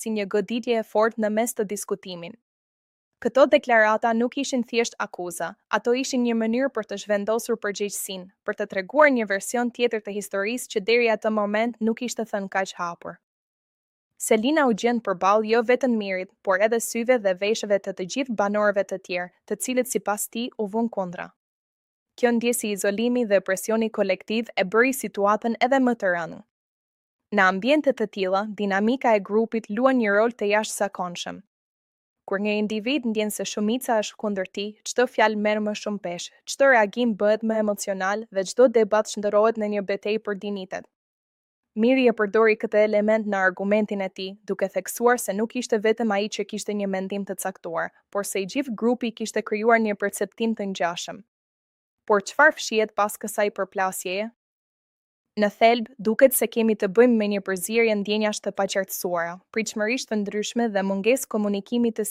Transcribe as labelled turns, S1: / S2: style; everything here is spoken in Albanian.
S1: si një goditje e fortë në mes të diskutimin. Këto deklarata nuk ishin thjesht akuza, ato ishin një mënyrë për të zhvendosur përgjegjësinë, për të treguar një version tjetër të historisë që deri atë moment nuk ishte thënë kaq hapur. Selina u gjen përballë jo vetëm Mirit, por edhe syve dhe veshëve të gjithë banorëve të tjerë, të cilët sipas tij u vënë kundra. Kjo ndjesi izolimi dhe presioni kolektiv e bëri situatën edhe më të rëndë. Në ambiente të tilla, dinamika e grupit luan një rol të jashtëzakonshëm. Kur një individ ndjen se shumica është kundër tij, çdo fjalë merr më shumë peshë, çdo reagim bëhet më emocional dhe çdo debat shndërrohet në një betejë për dinitet. Miri e përdori këtë element në argumentin e tij, duke theksuar se nuk ishte vetëm ai që kishte një mendim të caktuar, por se i gjithë grupi kishte krijuar një perceptim të ngjashëm. Por çfarë fshihet pas kësaj përplasjeje? Në thelb, duket se kemi të bëjmë me një përzierje ndjenjash të paqartësuara, pritshmërisht të ndryshme dhe mungesë komunikimi të